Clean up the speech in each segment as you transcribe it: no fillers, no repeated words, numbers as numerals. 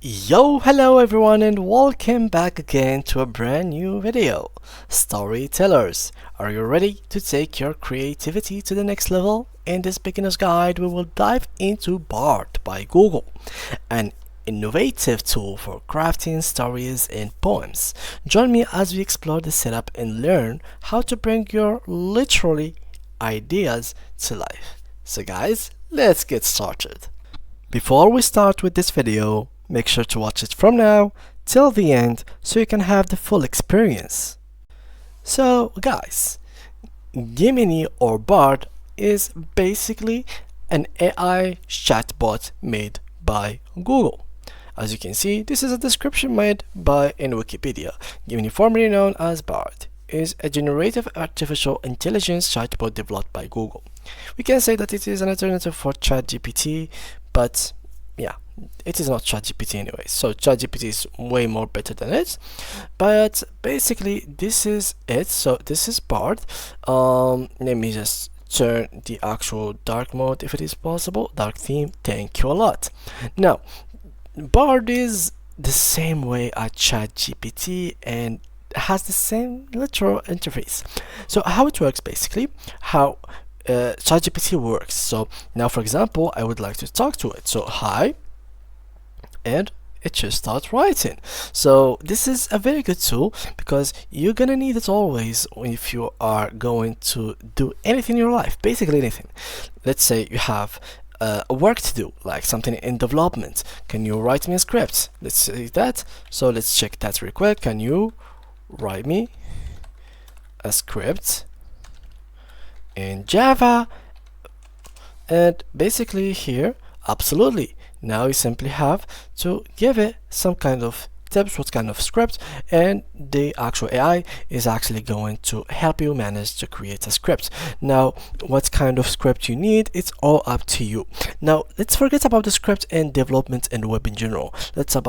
Hello everyone and welcome back again to a brand new video. Storytellers, are you ready to take your creativity to the next level? In this beginner's guide, we will dive into Bard by Google, an innovative tool for crafting stories and poems. Join me as we explore the setup and learn how to bring your literally ideas to life. So guys, let's get started. Before we start with this video, make sure to watch it from now till the end so you can have the full experience. So guys, Gemini or Bard is basically an AI chatbot made by Google. As you can see, this is a description made by in Wikipedia. Gemini, formerly known as Bard, is a generative artificial intelligence chatbot developed by Google. We can say that it is an alternative for ChatGPT, but yeah, it is not ChatGPT anyway. So ChatGPT is way more better than it. But basically, this is it. So this is Bard. Let me just turn the actual dark mode if it is possible. Dark theme. Thank you a lot. Now, Bard is the same way as ChatGPT and has the same literal interface. So how it works basically, how ChatGPT works. So now, for example, I would like to talk to it. So hi, and it should start writing. So this is a very good tool because you're gonna need it always if you are going to do anything in your life, basically anything. Let's say you have work to do, like something in development. Can you write me a script? Let's say that. So let's check that real quick. Can you write me a script in Java? And basically here, absolutely. Now you simply have to give it some kind of tips, what kind of script, and the actual AI is actually going to help you manage to create a script. Now, what kind of script you need, it's all up to you. Now, let's forget about the script and development and web in general. Let's talk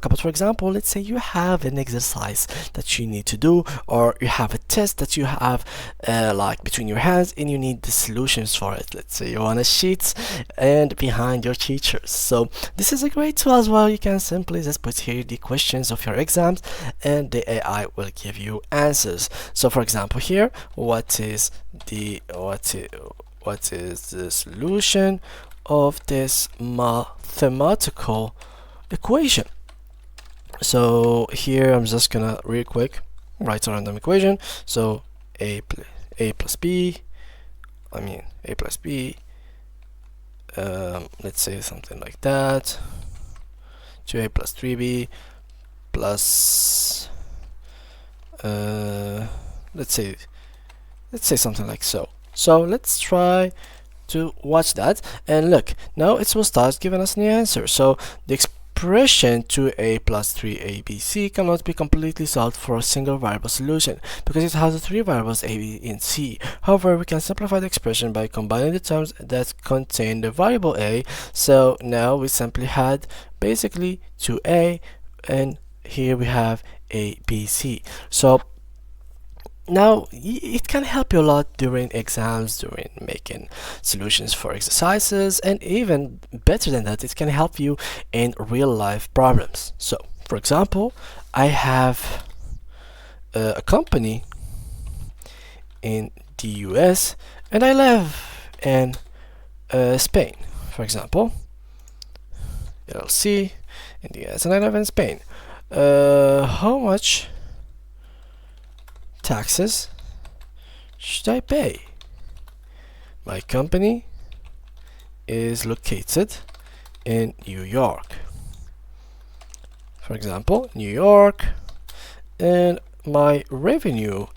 about, for example, let's say you have an exercise that you need to do, or you have a test that you have like between your hands and you need the solutions for it. Let's say you're on a sheet and behind your teachers. So this is a great tool as well. You can simply just put here the questions of your exams and the AI will give you answers. So for example here, what is the solution of this mathematical equation? So here I'm just gonna real quick write a random equation. So a plus b, let's say something like that, 2a plus 3b plus let's say something like so. So let's try to watch that and look, now it will start giving us the answer. So the expression 2a plus 3abc cannot be completely solved for a single variable solution because it has three variables a, b, and c. However, we can simplify the expression by combining the terms that contain the variable a. So now we simply had basically 2a, and here we have a, b, c. So now it can help you a lot during exams, during making solutions for exercises, and even better than that, it can help you in real life problems. So for example, I have a company in the US and I live in Spain, for example, LLC in the US and I live in Spain. How much taxes should I pay? My company is located in New York, for example, New York, and my revenue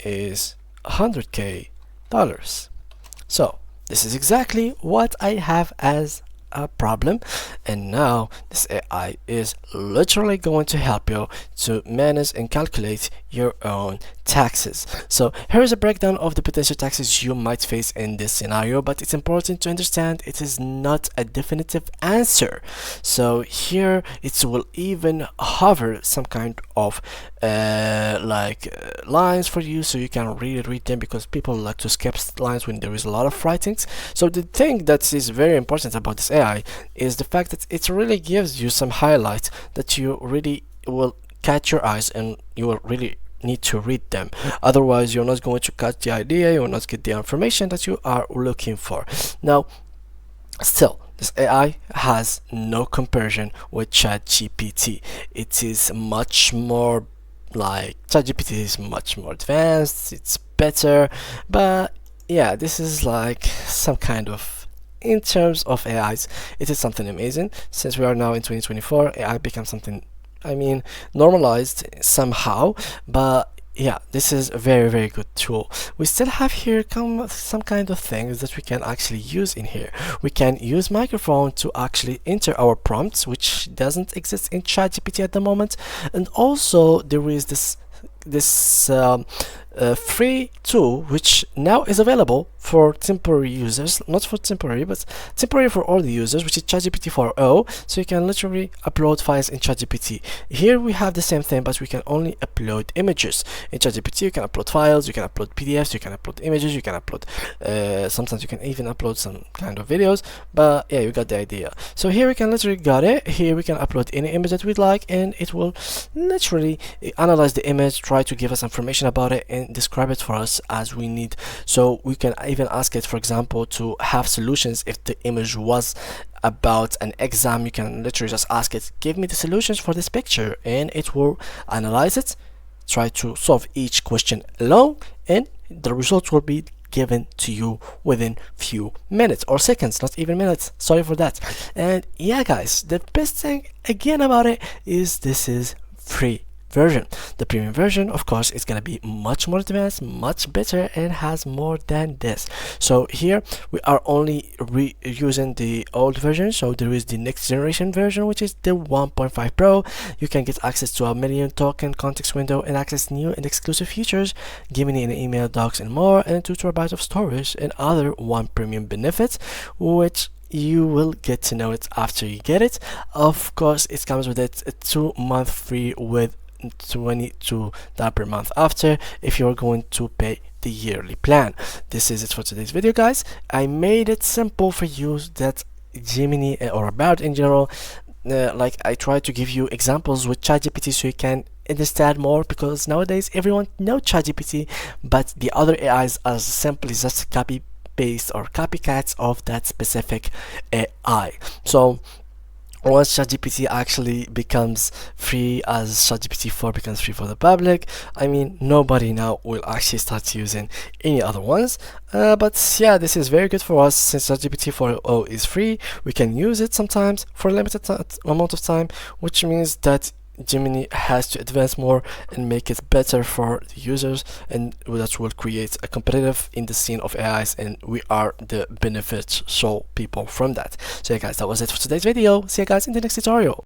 is $100K. So this is exactly what I have as a problem, and now this AI is literally going to help you to manage and calculate your own taxes. So here is a breakdown of the potential taxes you might face in this scenario, but it's important to understand it is not a definitive answer. So here it will even hover some kind of lines for you, so you can really read them, because people like to skip lines when there is a lot of writings. So the thing that is very important about this AI is the fact that it really gives you some highlights that you really will catch your eyes, and you will really need to read them. Otherwise, you're not going to catch the idea, you will not get the information that you are looking for. Now, still, this AI has no comparison with ChatGPT. It is much more like ChatGPT is much more advanced, it's better, but yeah, this is like some kind of, in terms of AIs, it is something amazing. Since we are now in 2024, AI becomes something, I mean, normalized somehow, but yeah, this is a very good tool. We still have here some kind of things that we can actually use in here. We can use microphone to actually enter our prompts, which doesn't exist in ChatGPT at the moment. And also there is this free tool which now is available for temporary users, not for temporary, but temporary for all the users, which is ChatGPT 4.0. So you can literally upload files in ChatGPT. Here we have the same thing, but we can only upload images. In ChatGPT you can upload files, you can upload PDFs, you can upload images, you can upload sometimes you can even upload some kind of videos, but yeah, you got the idea. So here we can literally got it. Here we can upload any image that we'd like, and it will literally analyze the image, try to give us information about it, and describe it for us as we need. So we can even ask it, for example, to have solutions. If the image was about an exam, you can literally just ask it, give me the solutions for this picture, and it will analyze it, try to solve each question alone, and the results will be given to you within few minutes or seconds, not even minutes, sorry for that. And yeah guys, the best thing again about it is this is free version. The premium version, of course, is gonna be much more advanced, much better, and has more than this. So here we are only using the old version. So there is the next generation version, which is the 1.5 Pro. You can get access to a million token context window and access new and exclusive features, giving an email, docs, and more, and 2 TB of storage and other one premium benefits, which you will get to know it after you get it. Of course, it comes with it a 2-month free with $22 per month after, if you're going to pay the yearly plan. This is it for today's video, guys. I made it simple for you that Gemini or Bard in general, like I try to give you examples with ChatGPT so you can understand more, because nowadays everyone knows ChatGPT, but the other AIs are simply just copy paste or copycats of that specific AI. So once ChatGPT actually becomes free, as ChatGPT 4 becomes free for the public, I mean, nobody now will actually start using any other ones. But yeah, this is very good for us. Since ChatGPT 4.0 is free, we can use it sometimes for a limited amount of time, which means that Gemini has to advance more and make it better for the users, and that will create a competitive in the scene of AIs, and we are the beneficial people from that. So yeah guys, that was it for today's video. See you guys in the next tutorial.